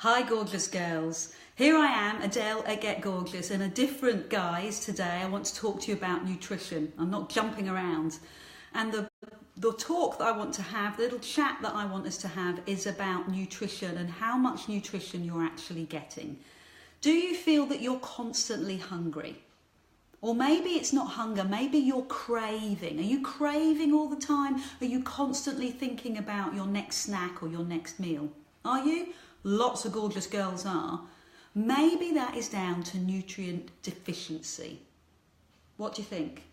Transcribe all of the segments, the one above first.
Hi gorgeous girls, here I am, Adele at Get Gorgeous, and a different guise today. I want to talk to you about nutrition. I'm not jumping around, and the talk that I want to have, the little chat that I want us to have, is about nutrition and how much nutrition you're actually getting. Do you feel that you're constantly hungry? Or maybe it's not hunger, maybe you're craving. Are you craving all the time? Are you constantly thinking about your next snack or your next meal? Are you? Lots of gorgeous girls are. Maybe that is down to nutrient deficiency. What do you think?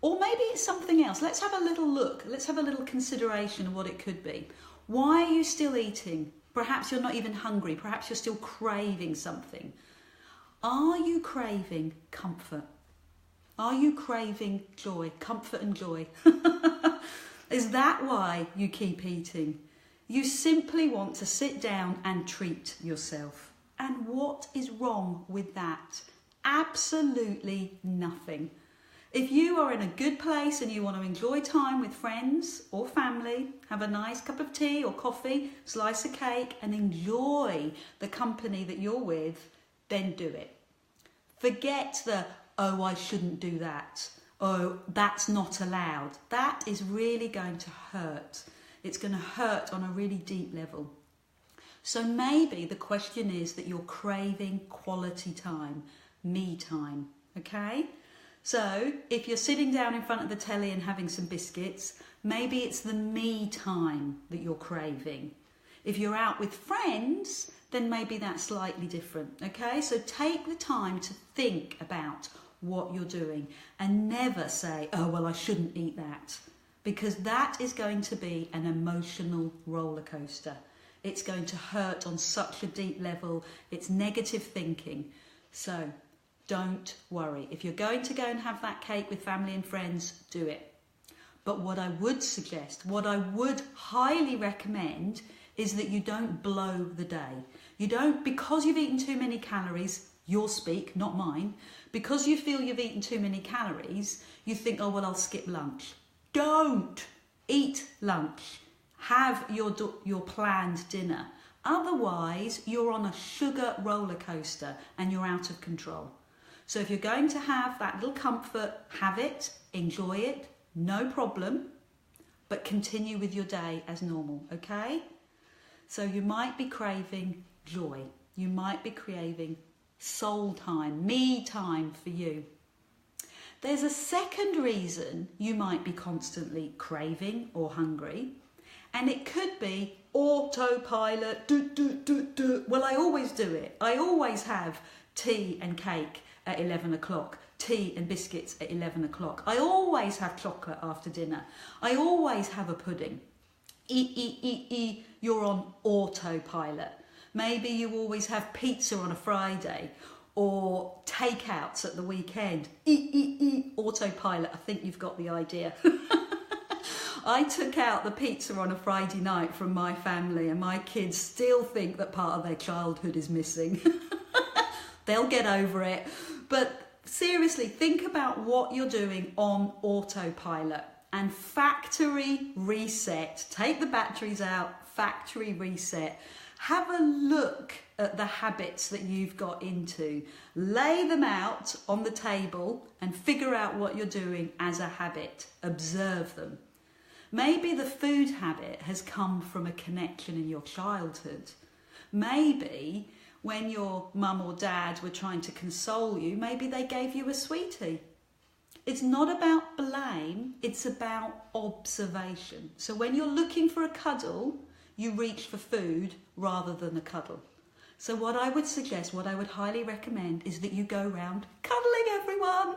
Or maybe it's something else. Let's have a little look. Let's have a little consideration of what it could be. Why are you still eating? Perhaps you're not even hungry. Perhaps you're still craving something. Are you craving comfort? Are you craving joy, comfort and joy? Is that why you keep eating? You simply want to sit down and treat yourself. And what is wrong with that? Absolutely nothing. If you are in a good place and you want to enjoy time with friends or family, have a nice cup of tea or coffee, slice of cake, and enjoy the company that you're with, then do it. Forget the, oh, I shouldn't do that. Oh, that's not allowed. That is really going to hurt. It's going to hurt on a really deep level. So maybe the question is that you're craving quality time, me time, okay? So if you're sitting down in front of the telly and having some biscuits, maybe it's the me time that you're craving. If you're out with friends, then maybe that's slightly different, okay? So take the time to think about what you're doing and never say, oh, well, I shouldn't eat that. Because that is going to be an emotional roller coaster. It's going to hurt on such a deep level. It's negative thinking. So don't worry. If you're going to go and have that cake with family and friends, do it. But what I would suggest, what I would highly recommend, is that you don't blow the day. You don't, because you've eaten too many calories, your speak, not mine, because you feel you've eaten too many calories, you think, oh, well, I'll skip lunch. Don't eat lunch. Have your planned dinner. Otherwise, you're on a sugar roller coaster and you're out of control. So if you're going to have that little comfort, have it, enjoy it, no problem, but continue with your day as normal, okay? So you might be craving joy. You might be craving soul time, me time for you. There's a second reason you might be constantly craving or hungry, and it could be autopilot, Well, I always do it. I always have tea and cake at 11 o'clock, tea and biscuits at 11 o'clock. I always have chocolate after dinner. I always have a pudding. You're on autopilot. Maybe you always have pizza on a Friday, or takeouts at the weekend. Autopilot. I think you've got the idea. I took out the pizza on a Friday night from my family, and my kids still think that part of their childhood is missing. They'll get over it. But seriously, think about what you're doing on autopilot and factory reset. Take the batteries out, factory reset. Have a look at the habits that you've got into. Lay them out on the table and figure out what you're doing as a habit. Observe them. Maybe the food habit has come from a connection in your childhood. Maybe when your mum or dad were trying to console you, maybe they gave you a sweetie. It's not about blame, it's about observation. So when you're looking for a cuddle, you reach for food rather than a cuddle. So what I would suggest, what I would highly recommend, is that you go around cuddling everyone.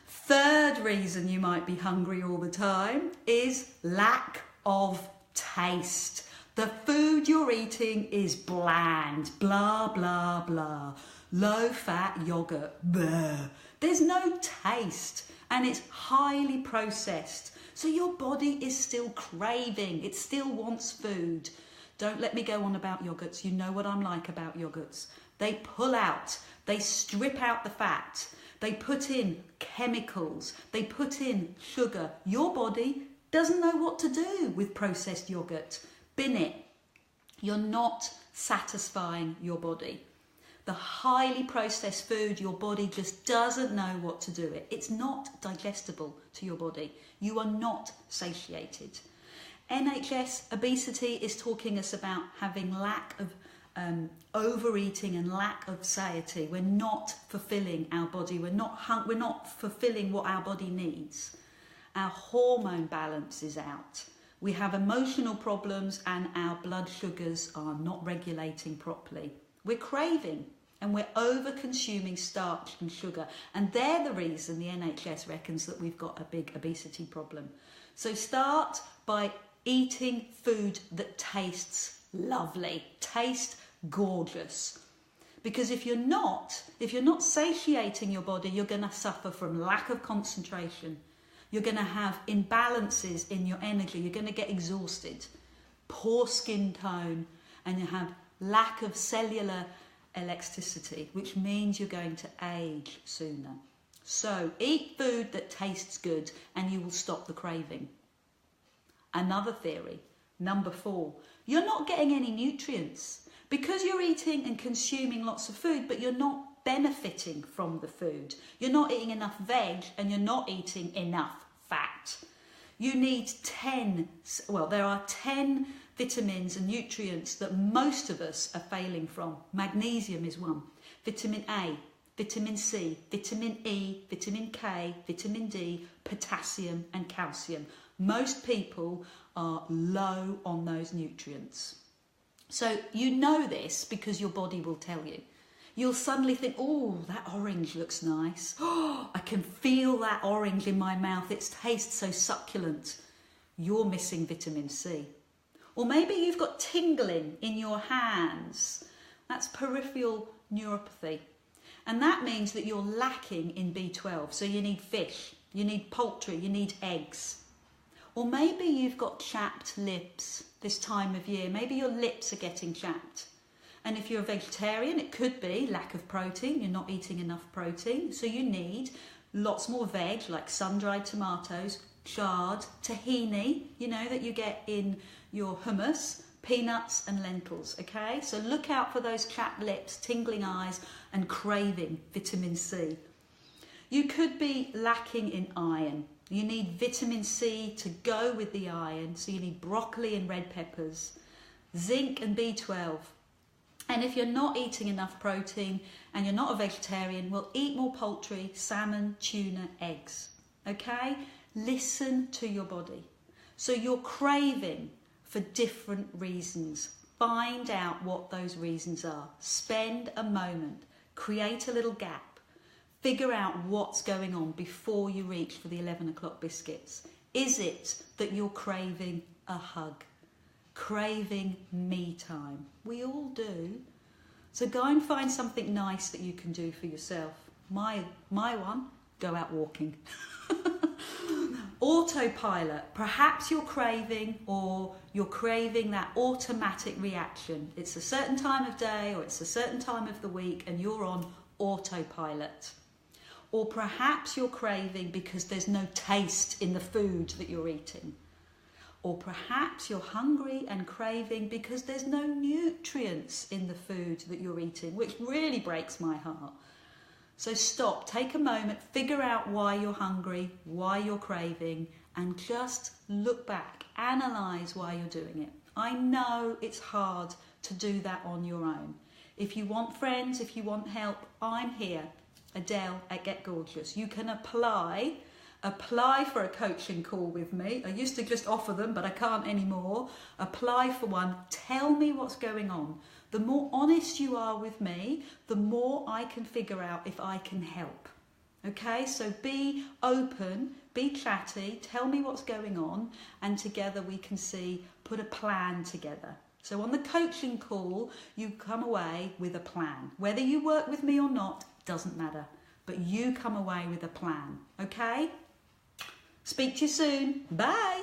Third reason you might be hungry all the time is lack of taste. The food you're eating is bland, blah, blah, blah. Low-fat yogurt, bleh. There's no taste and it's highly processed. So your body is still craving, it still wants food. Don't let me go on about yogurts. You know what I'm like about yogurts. They pull out, they strip out the fat, they put in chemicals, they put in sugar. Your body doesn't know what to do with processed yogurt. Bin it. You're not satisfying your body. The highly processed food, your body just doesn't know what to do it. It's not digestible to your body. You are not satiated. NHS obesity is talking us about having lack of overeating and lack of satiety. We're not fulfilling our body. We're not fulfilling what our body needs. Our hormone balance is out. We have emotional problems and our blood sugars are not regulating properly. We're craving and we're over consuming starch and sugar, and they're the reason the NHS reckons that we've got a big obesity problem. So start by eating food that tastes lovely, tastes gorgeous. Because if you're not satiating your body, you're going to suffer from lack of concentration. You're going to have imbalances in your energy. You're going to get exhausted, poor skin tone, and you have lack of cellular elasticity, which means you're going to age sooner. So eat food that tastes good and you will stop the craving. Another theory, number 4, you're not getting any nutrients because you're eating and consuming lots of food, but you're not benefiting from the food. You're not eating enough veg and you're not eating enough fat. You need there are 10 vitamins and nutrients that most of us are failing from. Magnesium is one. Vitamin A, vitamin C, vitamin E, vitamin K, vitamin D, potassium and calcium. Most people are low on those nutrients. So you know this because your body will tell you. You'll suddenly think, oh, that orange looks nice. Oh, I can feel that orange in my mouth. It tastes so succulent. You're missing vitamin C. Or maybe you've got tingling in your hands. That's peripheral neuropathy. And that means that you're lacking in B12. So you need fish, you need poultry, you need eggs. Or maybe you've got chapped lips this time of year. Maybe your lips are getting chapped. And if you're a vegetarian, it could be lack of protein. You're not eating enough protein. So you need lots more veg, like sun-dried tomatoes, chard, tahini, that you get in your hummus, peanuts and lentils, okay? So look out for those chapped lips, tingling eyes and craving vitamin C. You could be lacking in iron. You need vitamin C to go with the iron, so you need broccoli and red peppers, zinc and B12. And if you're not eating enough protein and you're not a vegetarian, well, eat more poultry, salmon, tuna, eggs, okay? Listen to your body. So you're craving for different reasons. Find out what those reasons are. Spend a moment, create a little gap. Figure out what's going on before you reach for the 11 o'clock biscuits. Is it that you're craving a hug? Craving me time? We all do. So go and find something nice that you can do for yourself. My one, go out walking. Autopilot. Perhaps you're craving that automatic reaction. It's a certain time of day or it's a certain time of the week and you're on autopilot. Or perhaps you're craving because there's no taste in the food that you're eating. Or perhaps you're hungry and craving because there's no nutrients in the food that you're eating, which really breaks my heart. So stop, take a moment, figure out why you're hungry, why you're craving, and just look back, analyse why you're doing it. I know it's hard to do that on your own. If you want friends, if you want help, I'm here. Adele at Get Gorgeous. You can apply for a coaching call with me. I used to just offer them, but I can't anymore. Apply for one. Tell me what's going on. The more honest you are with me, the more I can figure out if I can help. Okay, so be open, be chatty, tell me what's going on, and together we can put a plan together. So on the coaching call, you come away with a plan. Whether you work with me or not, doesn't matter, but you come away with a plan, okay? Speak to you soon. Bye.